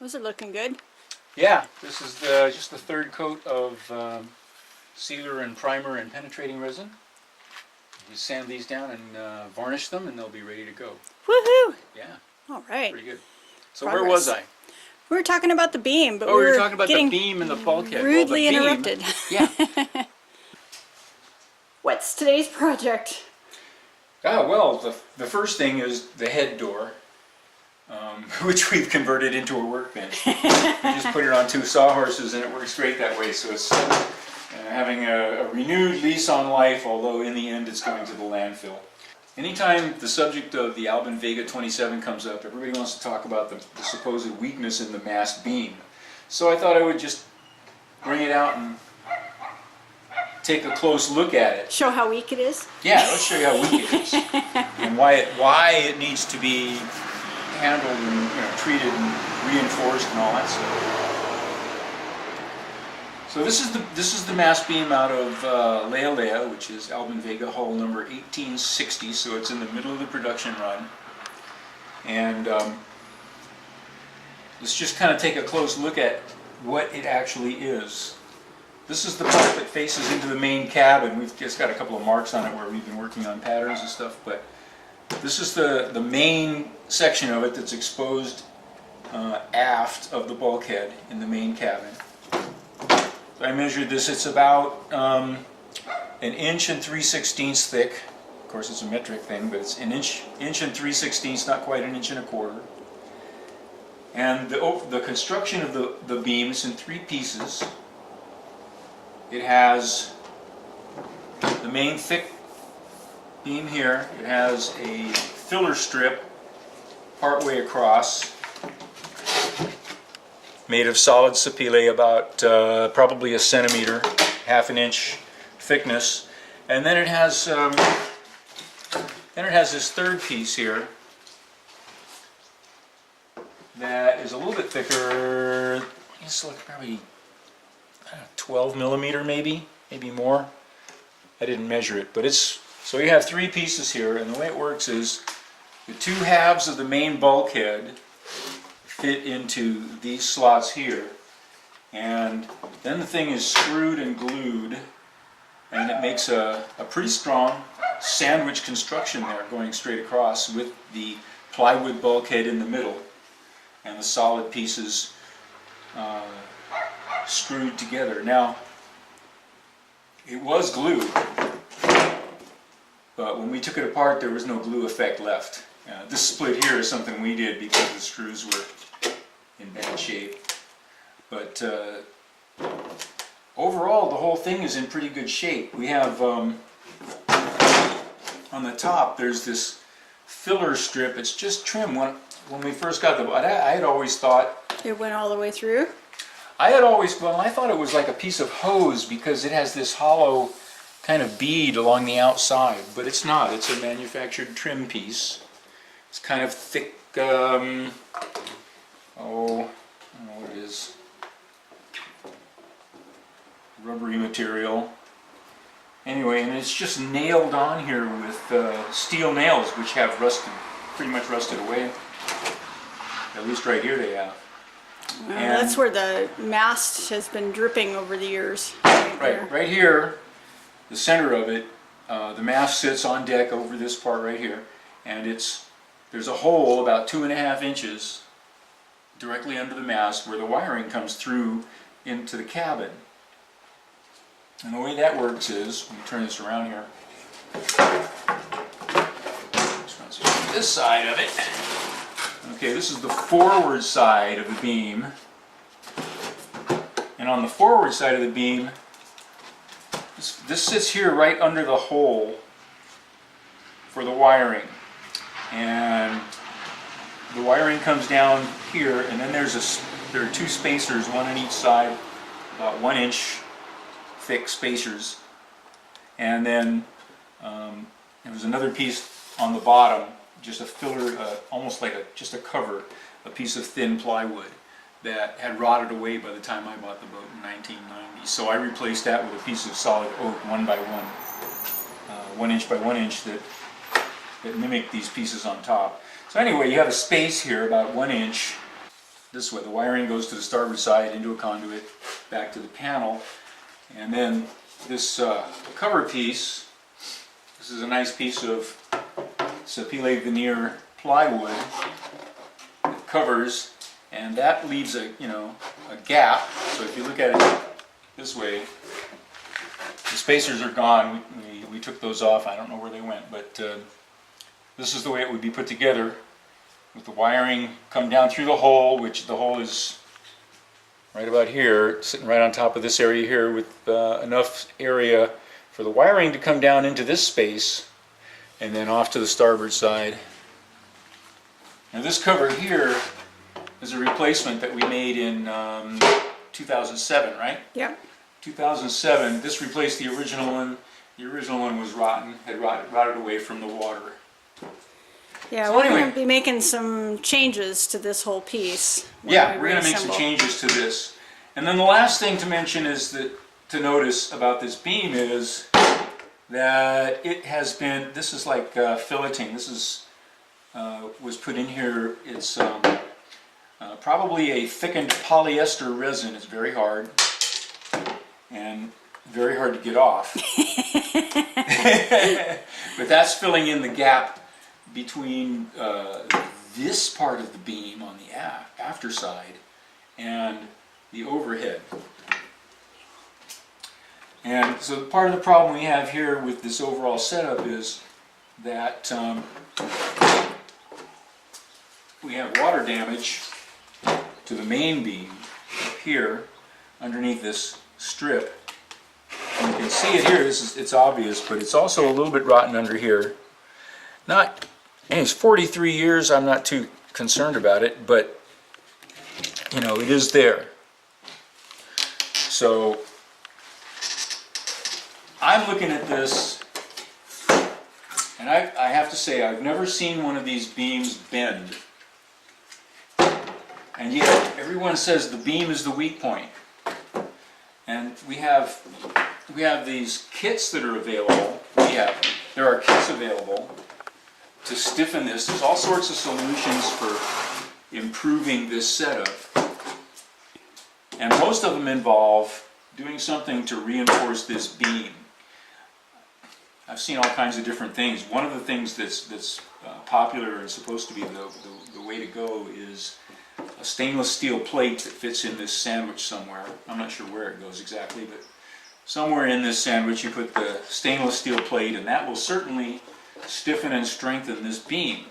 Those are looking good. Yeah, this is just the third coat of sealer and primer and penetrating resin. You sand these down and varnish them, and they'll be ready to go. Woohoo! Yeah, All right. pretty good. So Progress. where was I? We were talking about the beam, but Oh, we were were talking about getting the beam and the bulkhead. rudely Well, the beam, interrupted. Yeah. What's today's project? Well, the first thing is the head door, which we've converted into a workbench. We just put it on two sawhorses and it works great that way. So it's having a renewed lease on life, although in the end it's going to the landfill. Anytime the subject of the Albin Vega 27 comes up, everybody wants to talk about the supposed weakness in the mast beam. So I thought I would just bring it out and take a close look at it. Show how weak it is? Yeah, let's show you how weak it is and why it needs to be handled and treated and reinforced and all that stuff. So this is the mast beam out of Lealea, which is Albin Vega hull number 1860. So it's in the middle of the production run, and let's just kind of take a close look at what it actually is. This is the part that faces into the main cabin. We've just got a couple of marks on it where we've been working on patterns and stuff, but this is the main section of it that's exposed aft of the bulkhead in the main cabin. So I measured this. It's about 1 inch and 3/16 thick. Of course, it's a metric thing, but it's 1 inch and 3/16, not quite 1 1/4 inches. And the construction of the beam is in 3 pieces. It has the main thick beam here. It has a filler strip partway across, made of solid sapele, about probably 1 centimeter, 1/2 inch thickness. And then it has this third piece here that is a little bit thicker. It's like probably 12 millimeter, maybe more. I didn't measure it, but it's so you have 3 pieces here, and the way it works is the 2 halves of the main bulkhead fit into these slots here, and then the thing is screwed and glued, and it makes a pretty strong sandwich construction there going straight across, with the plywood bulkhead in the middle and the solid pieces screwed together. Now, it was glued, but when we took it apart there was no glue effect left. This split here is something we did because the screws were in bad shape. But overall the whole thing is in pretty good shape. We have on the top there's this filler strip. It's just trim. When we first got I had always thought It went all the way through? I thought it was like a piece of hose because it has this hollow kind of bead along the outside, but it's not. It's a manufactured trim piece. It's kind of thick, I don't know what it is, rubbery material. Anyway, and it's just nailed on here with steel nails, which have pretty much rusted away. At least right here they have. That's where the mast has been dripping over the years. Right here, the center of it, the mast sits on deck over this part right here, and there's a hole about 2.5 inches directly under the mast where the wiring comes through into the cabin. And the way that works is, let me turn this around here. This side of it. Okay, this is the forward side of the beam, and on the forward side of the beam, this sits here right under the hole for the wiring, and the wiring comes down here, and then there are 2 spacers, one on each side, about 1 inch thick spacers, and then there's another piece on the bottom, just a filler, almost like just a cover, a piece of thin plywood that had rotted away by the time I bought the boat in 1990. So I replaced that with a piece of solid oak, 1 by 1, 1 inch by 1 inch that mimicked these pieces on top. So anyway, you have a space here about 1 inch this way. The wiring goes to the starboard side into a conduit, back to the panel. And then this cover piece, this is a nice piece of sapele veneer plywood that covers, and that leaves a gap. So if you look at it this way, the spacers are gone. We took those off. I don't know where they went, but this is the way it would be put together, with the wiring come down through the hole, which the hole is right about here, sitting right on top of this area here, with enough area for the wiring to come down into this space and then off to the starboard side. Now this cover here is a replacement that we made in 2007, right? Yep. 2007. This replaced the original one. The original one was rotten, had rotted away from the water. Yeah, So we're anyway. going to be making some changes to this whole piece. when Yeah, we we're going to make some reassemble. changes to this. And then the last thing to mention is that, to notice about this beam, is that it has been, this is like filleting. This is was put in here. It's probably a thickened polyester resin. It's very hard and very hard to get off. But that's filling in the gap between this part of the beam on the after side and the overhead. And so part of the problem we have here with this overall setup is that we have water damage to the main beam up here underneath this strip. And you can see it here. It's obvious, but it's also a little bit rotten under here. And it's 43 years. I'm not too concerned about it, but it is there. So I'm looking at this, and I have to say I've never seen one of these beams bend. And yet everyone says the beam is the weak point. And we have these kits that are available. There are kits available to stiffen this. There's all sorts of solutions for improving this setup. And most of them involve doing something to reinforce this beam. I've seen all kinds of different things. One of the things that's popular and supposed to be the way to go is a stainless steel plate that fits in this sandwich somewhere. I'm not sure where it goes exactly, but somewhere in this sandwich you put the stainless steel plate, and that will certainly stiffen and strengthen this beam.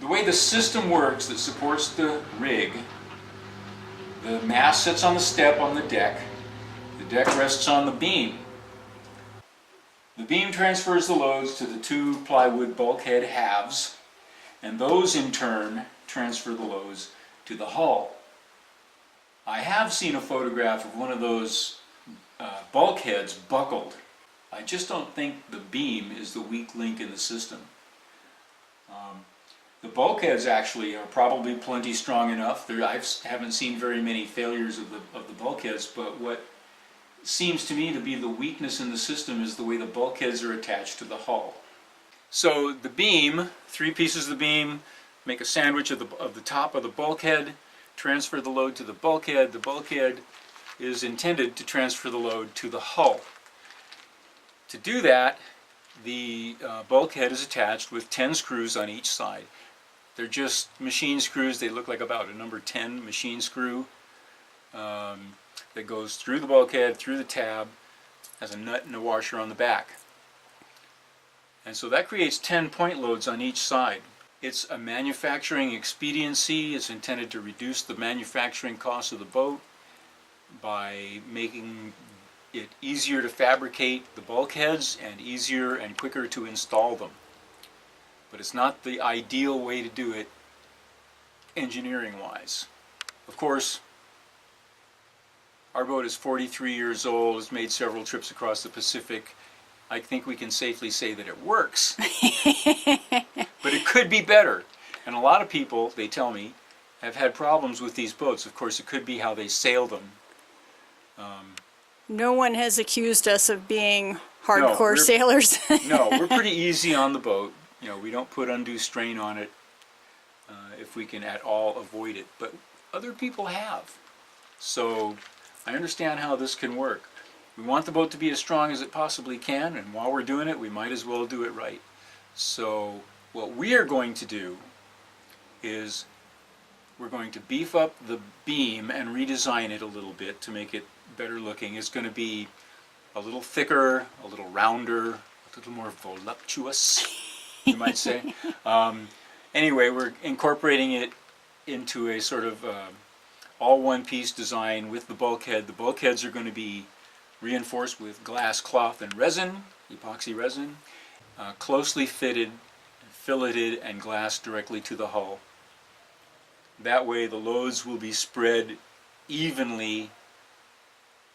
The way the system works that supports the rig, the mast sits on the step on the deck rests on the beam. The beam transfers the loads to the two plywood bulkhead halves, and those in turn transfer the loads to the hull. I have seen a photograph of one of those bulkheads buckled. I just don't think the beam is the weak link in the system. The bulkheads actually are probably plenty strong enough. I haven't seen very many failures of the bulkheads, but what seems to me to be the weakness in the system is the way the bulkheads are attached to the hull. So the beam, three pieces of the beam, make a sandwich of the top of the bulkhead, transfer the load to the bulkhead. The bulkhead is intended to transfer the load to the hull. To do that, the bulkhead is attached with 10 screws on each side. They're just machine screws. They look like about a number 10 machine screw that goes through the bulkhead, through the tab, has a nut and a washer on the back. And so that creates 10 point loads on each side. It's a manufacturing expediency. It's intended to reduce the manufacturing cost of the boat by making it easier to fabricate the bulkheads and easier and quicker to install them. But it's not the ideal way to do it engineering-wise. Of course, our boat is 43 years old, has made several trips across the Pacific. I think we can safely say that it works. But it could be better. And a lot of people, they tell me, have had problems with these boats. Of course, it could be how they sail them. No one has accused us of being hardcore sailors. No, we're pretty easy on the boat. We don't put undue strain on it if we can at all avoid it. But other people have. So I understand how this can work. We want the boat to be as strong as it possibly can, and while we're doing it, we might as well do it right. So what we are going to do is we're going to beef up the beam and redesign it a little bit to make it better looking. It's going to be a little thicker, a little rounder, a little more voluptuous, you might say. Anyway, we're incorporating it into a sort of all one-piece design with the bulkhead. The bulkheads are going to be reinforced with glass cloth and resin, epoxy resin, closely fitted, filleted, and glassed directly to the hull. That way the loads will be spread evenly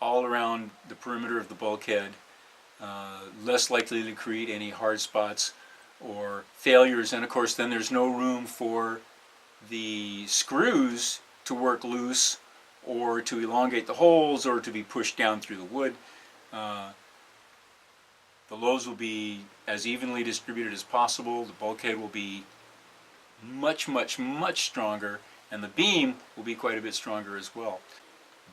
all around the perimeter of the bulkhead, less likely to create any hard spots or failures. And of course then there's no room for the screws to work loose or to elongate the holes or to be pushed down through the wood. The loads will be as evenly distributed as possible. The bulkhead will be much, much, much stronger, and the beam will be quite a bit stronger as well.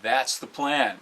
That's the plan.